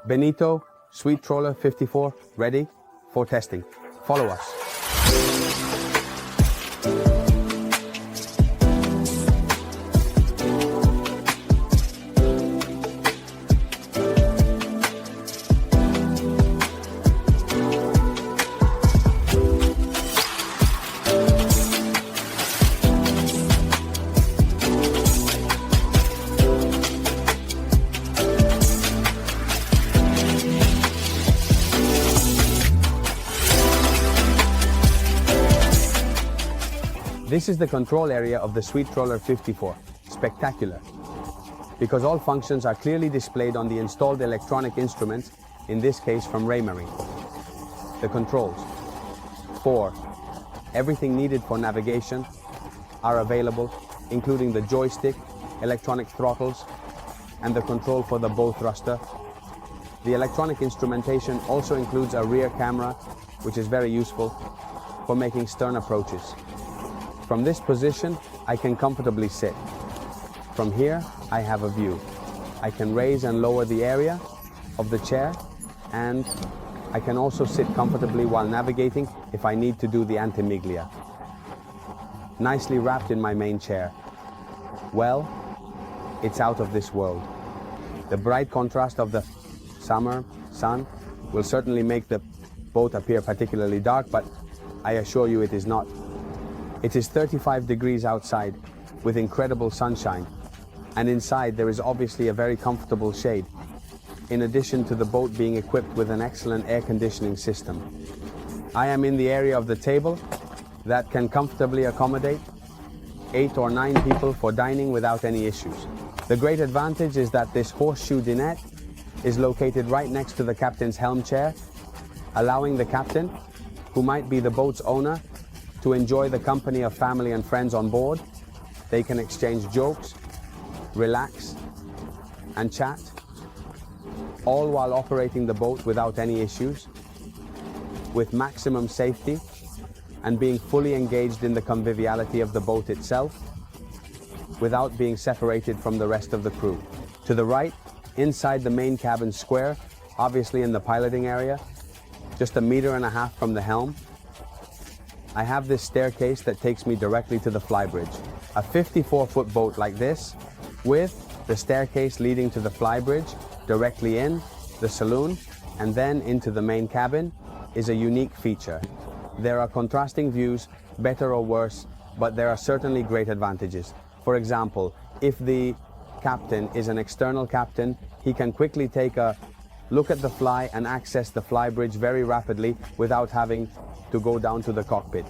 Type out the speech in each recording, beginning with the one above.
Bénéteau Swift Trawler 54 ready for testing. Follow us. This is the control area of the Swift Trawler 54. Spectacular, because all functions are clearly displayed on the installed electronic instruments, in this case from Raymarine. The controls. 4. Everything needed for navigation are available, including the joystick, electronic throttles, and the control for the bow thruster. The electronic instrumentation also includes a rear camera, which is very useful for making stern approaches. From this position, I can comfortably sit. From here, I have a view. I can raise and lower the area of the chair, and I can also sit comfortably while navigating if I need to do the antimiglia. Nicely wrapped in my main chair. Well, it's out of this world. The bright contrast of the summer sun will certainly make the boat appear particularly dark, but I assure you it is not. It is 35 degrees outside with incredible sunshine, and inside there is obviously a very comfortable shade, in addition to the boat being equipped with an excellent air conditioning system. I am in the area of the table that can comfortably accommodate 8 or 9 people for dining without any issues. The great advantage is that this horseshoe dinette is located right next to the captain's helm chair, allowing the captain, who might be the boat's owner, to enjoy the company of family and friends on board. They can exchange jokes, relax, and chat, all while operating the boat without any issues, with maximum safety, and being fully engaged in the conviviality of the boat itself, without being separated from the rest of the crew. To the right, inside the main cabin square, obviously in the piloting area, just 1.5 meters from the helm, I have this staircase that takes me directly to the flybridge. A 54-foot boat like this, with the staircase leading to the flybridge, directly in the saloon, and then into the main cabin, is a unique feature. There are contrasting views, better or worse, but there are certainly great advantages. For example, if the captain is an external captain, he can quickly take a look at the fly and access the flybridge very rapidly without having to go down to the cockpit.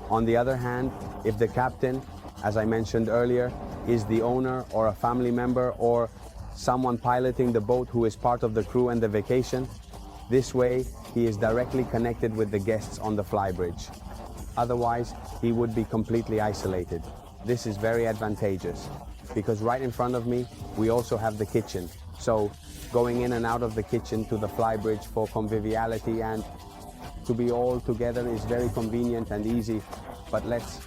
On the other hand, if the captain, as I mentioned earlier, is the owner or a family member or someone piloting the boat who is part of the crew and the vacation, this way he is directly connected with the guests on the flybridge. Otherwise, he would be completely isolated. This is very advantageous, because right in front of me, we also have the kitchen. So, going in and out of the kitchen to the flybridge for conviviality and to be all together is very convenient and easy. But let's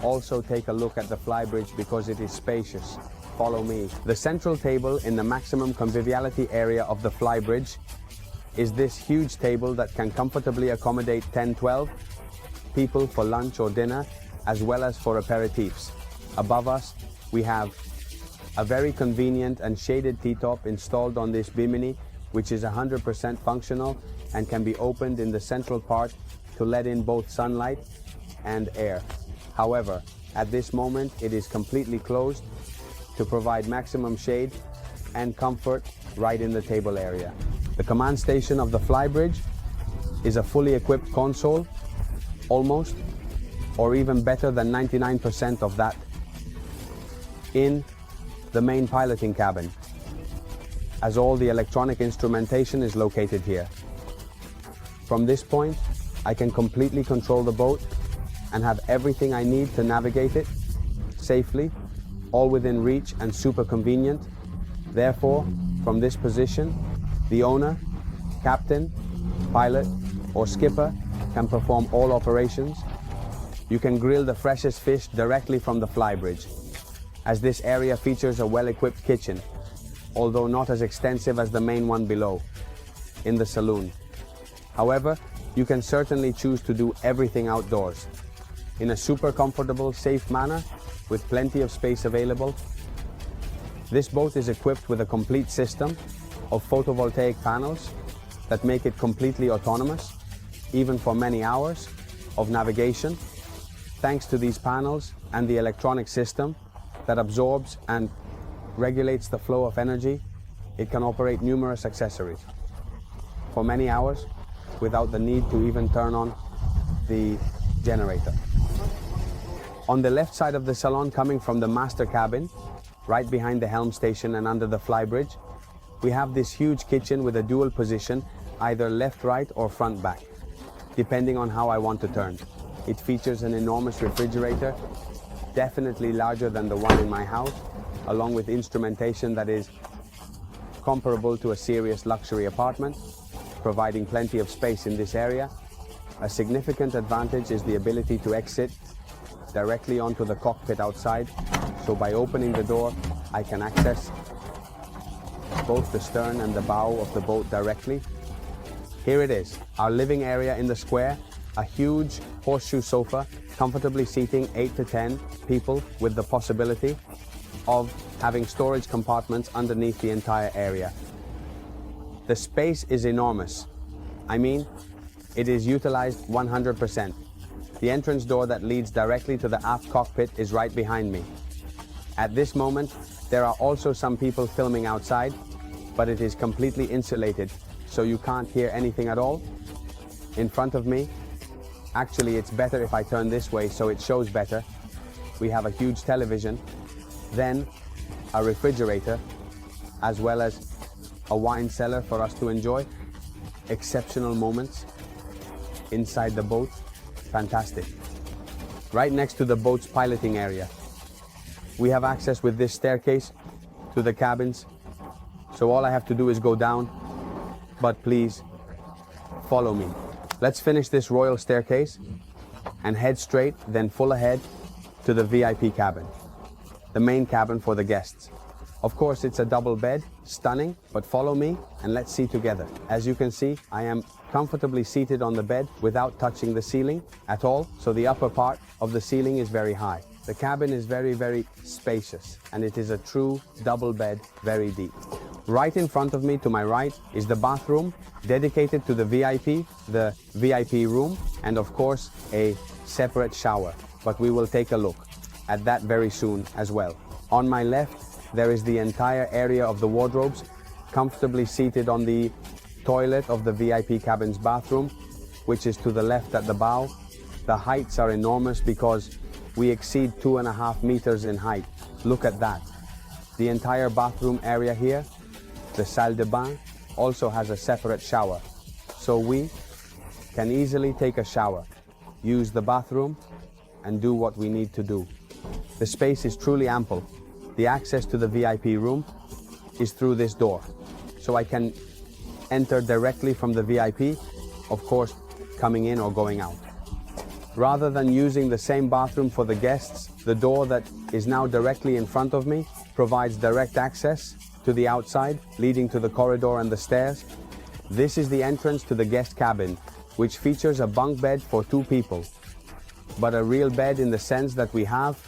also take a look at the flybridge because it is spacious. Follow me. The central table in the maximum conviviality area of the flybridge is this huge table that can comfortably accommodate 10-12 people for lunch or dinner, as well as for aperitifs. Above us, we have a very convenient and shaded T-top installed on this bimini, which is 100% functional and can be opened in the central part to let in both sunlight and air. However, at this moment, it is completely closed to provide maximum shade and comfort right in the table area. The command station of the flybridge is a fully equipped console, almost, or even better than 99% of that, in the main piloting cabin, as all the electronic instrumentation is located here. From this point, I can completely control the boat and have everything I need to navigate it safely, all within reach and super convenient. Therefore, from this position, the owner, captain, pilot, or skipper can perform all operations. You can grill the freshest fish directly from the flybridge, as this area features a well-equipped kitchen, although not as extensive as the main one below, in the saloon. However, you can certainly choose to do everything outdoors, in a super comfortable, safe manner, with plenty of space available. This boat is equipped with a complete system of photovoltaic panels that make it completely autonomous, even for many hours of navigation. Thanks to these panels and the electronic system that absorbs and regulates the flow of energy, it can operate numerous accessories for many hours without the need to even turn on the generator. On the left side of the salon, coming from the master cabin, right behind the helm station and under the flybridge, we have this huge kitchen with a dual position, either left, right or front, back, depending on how I want to turn. It features an enormous refrigerator, definitely larger than the one in my house, along with instrumentation that is comparable to a serious luxury apartment, providing plenty of space in this area. A significant advantage is the ability to exit directly onto the cockpit outside. So by opening the door, I can access both the stern and the bow of the boat directly. Here it is, our living area in the square, a huge horseshoe sofa, comfortably seating 8 to 10 people with the possibility of having storage compartments underneath the entire area. The space is enormous. I mean, it is utilized 100%. The entrance door that leads directly to the aft cockpit is right behind me. At this moment, there are also some people filming outside, but it is completely insulated, so you can't hear anything at all. In front of me, actually it's better if I turn this way so it shows better. We have a huge television, then a refrigerator, as well as a wine cellar for us to enjoy. Exceptional moments inside the boat. Fantastic. Right next to the boat's piloting area, we have access with this staircase to the cabins. So all I have to do is go down, but please follow me. Let's finish this royal staircase and head straight, then full ahead to the VIP cabin, the main cabin for the guests. Of course, it's a double bed, stunning, but follow me and let's see together. As you can see, I am comfortably seated on the bed without touching the ceiling at all, so the upper part of the ceiling is very high. The cabin is very, very spacious, and it is a true double bed, very deep. Right in front of me, to my right, is the bathroom dedicated to the VIP room, and of course, a separate shower. But we will take a look at that very soon as well. On my left, there is the entire area of the wardrobes, comfortably seated on the toilet of the VIP cabin's bathroom, which is to the left at the bow. The heights are enormous because we exceed 2.5 meters in height. Look at that. The entire bathroom area here, the salle de bain, also has a separate shower. So we can easily take a shower, use the bathroom, and do what we need to do. The space is truly ample. The access to the VIP room is through this door. So I can enter directly from the VIP, of course, coming in or going out. Rather than using the same bathroom for the guests, the door that is now directly in front of me provides direct access to the outside, leading to the corridor and the stairs. This is the entrance to the guest cabin, which features a bunk bed for 2 people, but a real bed in the sense that we have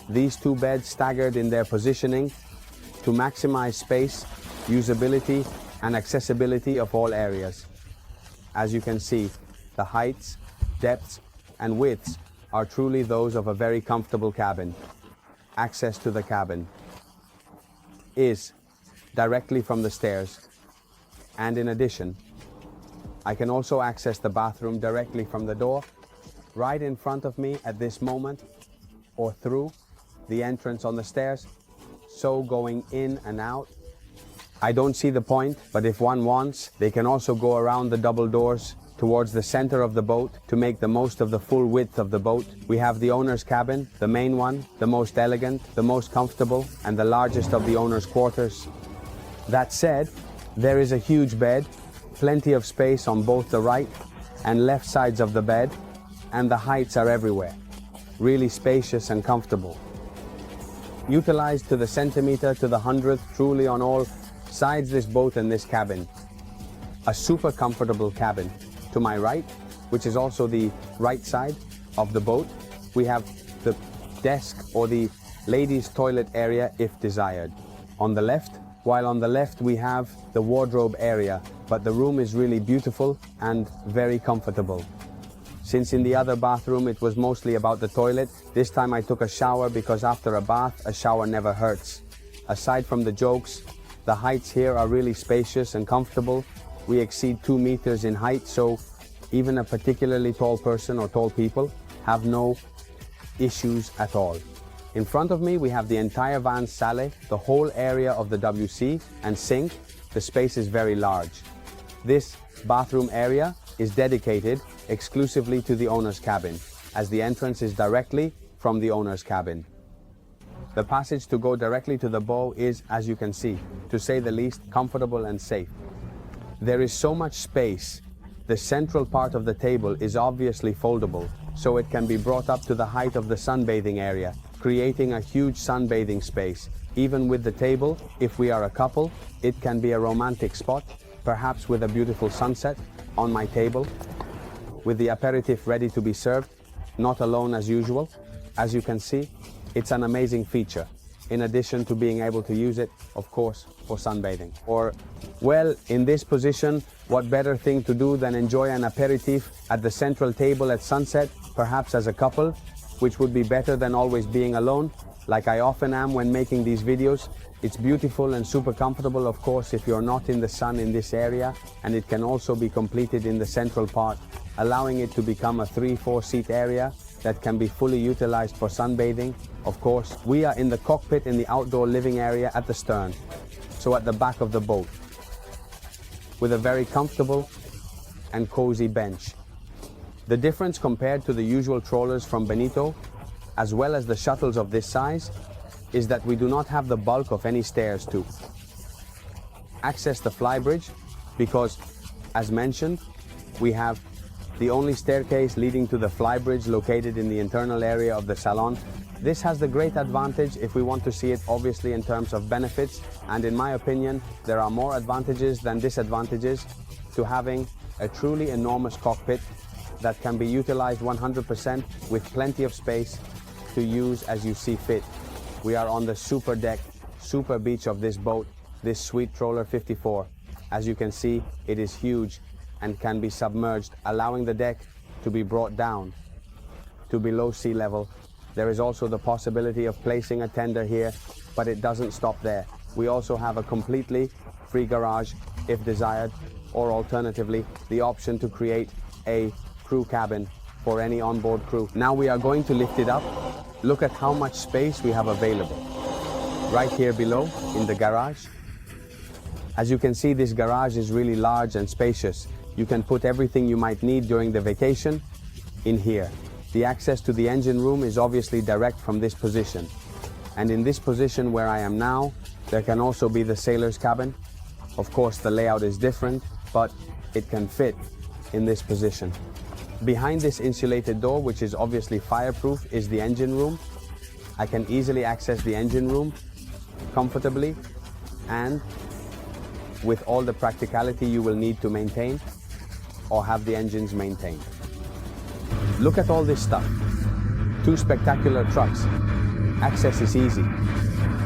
these 2 beds staggered in their positioning to maximize space, usability, and accessibility of all areas. As you can see, the heights, depths, and widths are truly those of a very comfortable cabin. Access to the cabin is directly from the stairs, and in addition, I can also access the bathroom directly from the door, right in front of me at this moment, or through the entrance on the stairs, so going in and out. I don't see the point, but if one wants, they can also go around the double doors towards the center of the boat to make the most of the full width of the boat. We have the owner's cabin, the main one, the most elegant, the most comfortable, and the largest of the owner's quarters. That said, there is a huge bed, plenty of space on both the right and left sides of the bed, and the heights are everywhere. Really spacious and comfortable. utilized to the centimeter, to the hundredth, truly on all sides this boat and this cabin. A super comfortable cabin. To my right, which is also the right side of the boat, we have the desk or the ladies' toilet area if desired. On the left, while on the left we have the wardrobe area, but the room is really beautiful and very comfortable. Since in the other bathroom it was mostly about the toilet, this time I took a shower because after a bath, a shower never hurts. Aside from the jokes, the heights here are really spacious and comfortable. We exceed 2 meters in height, so even a particularly tall person or tall people have no issues at all. In front of me we have the entire van salle, the whole area of the WC and sink. The space is very large. This bathroom area is dedicated exclusively to the owner's cabin, as the entrance is directly from the owner's cabin. The passage to go directly to the bow is, as you can see, to say the least, comfortable and safe. There is so much space. The central part of the table is obviously foldable, so it can be brought up to the height of the sunbathing area, creating a huge sunbathing space. Even with the table, if we are a couple, it can be a romantic spot, perhaps with a beautiful sunset on my table, with the aperitif ready to be served, not alone as usual. As you can see, it's an amazing feature, in addition to being able to use it, of course, for sunbathing. Or, well, in this position, what better thing to do than enjoy an aperitif at the central table at sunset, perhaps as a couple, which would be better than always being alone, like I often am when making these videos. It's beautiful and super comfortable, of course, if you're not in the sun in this area, and it can also be completed in the central part, allowing it to become a 3-4 seat area that can be fully utilized for sunbathing. Of course, we are in the cockpit in the outdoor living area at the stern, so at the back of the boat, with a very comfortable and cozy bench. The difference compared to the usual trawlers from Bénéteau, as well as the shuttles of this size, is that we do not have the bulk of any stairs to access the flybridge, because, as mentioned, we have the only staircase leading to the flybridge located in the internal area of the salon. This has the great advantage, if we want to see it obviously in terms of benefits, and in my opinion, there are more advantages than disadvantages to having a truly enormous cockpit that can be utilized 100% with plenty of space to use as you see fit. We are on the super deck, super beach of this boat, this Swift Trawler 54. As you can see, it is huge and can be submerged, allowing the deck to be brought down to below sea level. There is also the possibility of placing a tender here, but it doesn't stop there. We also have a completely free garage if desired, or alternatively, the option to create a crew cabin for any onboard crew. Now we are going to lift it up. Look at how much space we have available. Right here below, in the garage. As you can see, this garage is really large and spacious. You can put everything you might need during the vacation in here. The access to the engine room is obviously direct from this position. And in this position where I am now, there can also be the sailor's cabin. Of course, the layout is different, but it can fit in this position. Behind this insulated door, which is obviously fireproof, is the engine room. I can easily access the engine room comfortably and with all the practicality you will need to maintain or have the engines maintained. Look at all this stuff. 2 spectacular trucks. Access is easy.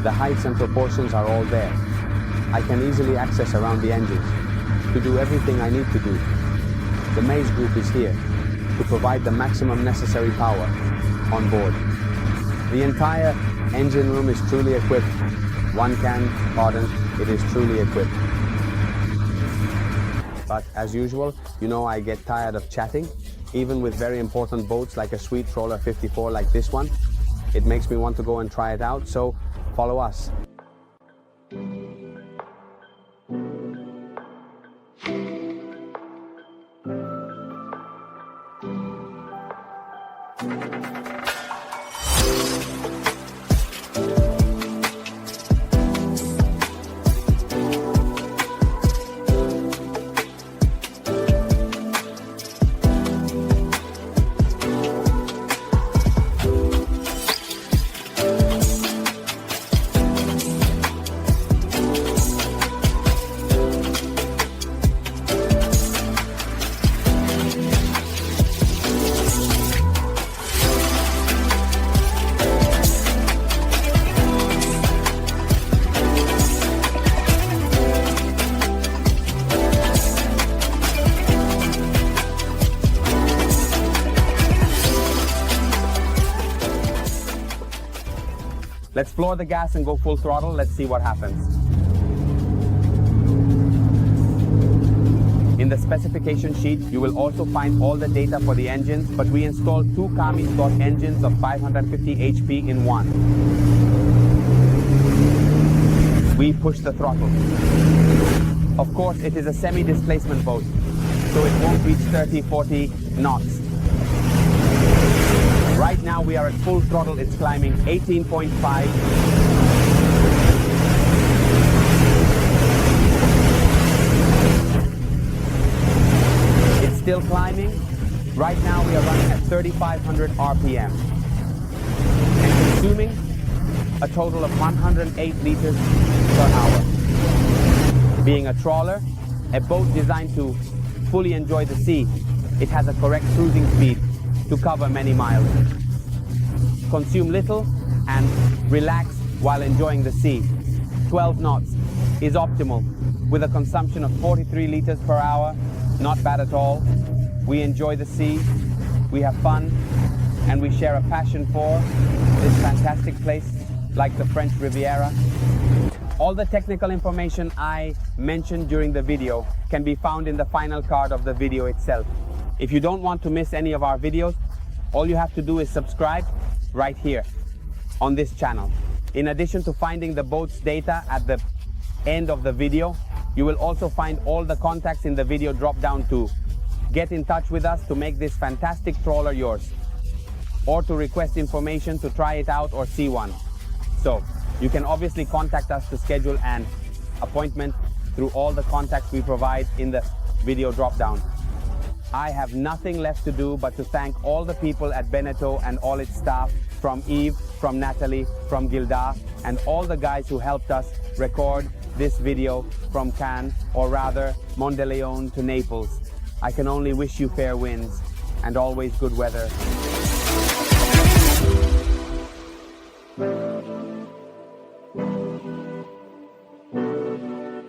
The heights and proportions are all there. I can easily access around the engines to do everything I need to do. The maze group is here to provide the maximum necessary power on board. The entire engine room is truly equipped. One can pardon, it is truly equipped. But as usual, you know I get tired of chatting, even with very important boats like a Swift Trawler 54 like this one. It makes me want to go and try it out, so follow us. Let's floor the gas and go full throttle. Let's see what happens. In the specification sheet, you will also find all the data for the engines, but we installed two Kami Scott engines of 550 HP in one. We push the throttle. Of course, it is a semi-displacement boat, so it won't reach 30-40 knots. Right now we are at full throttle. It's climbing 18.5. Still climbing. Right now we are running at 3,500 RPM and consuming a total of 108 liters per hour. Being a trawler, a boat designed to fully enjoy the sea, it has a correct cruising speed to cover many miles. Consume little and relax while enjoying the sea. 12 knots is optimal with a consumption of 43 liters per hour. Not bad at all. We enjoy the sea, we have fun, and we share a passion for this fantastic place like the French Riviera. All the technical information I mentioned during the video can be found in the final card of the video itself. If you don't want to miss any of our videos, all you have to do is subscribe right here on this channel. In addition to finding the boat's data at the end of the video, you will also find all the contacts in the video drop down to get in touch with us to make this fantastic trawler yours, or to request information to try it out or see one. So you can obviously contact us to schedule an appointment through all the contacts we provide in the video drop down. I have nothing left to do but to thank all the people at Bénéteau and all its staff, from Yves, from Natalie, from Gilda, and all the guys who helped us record this video from Cannes, or rather Mondeleon, to Naples. I can only wish you fair winds and always good weather.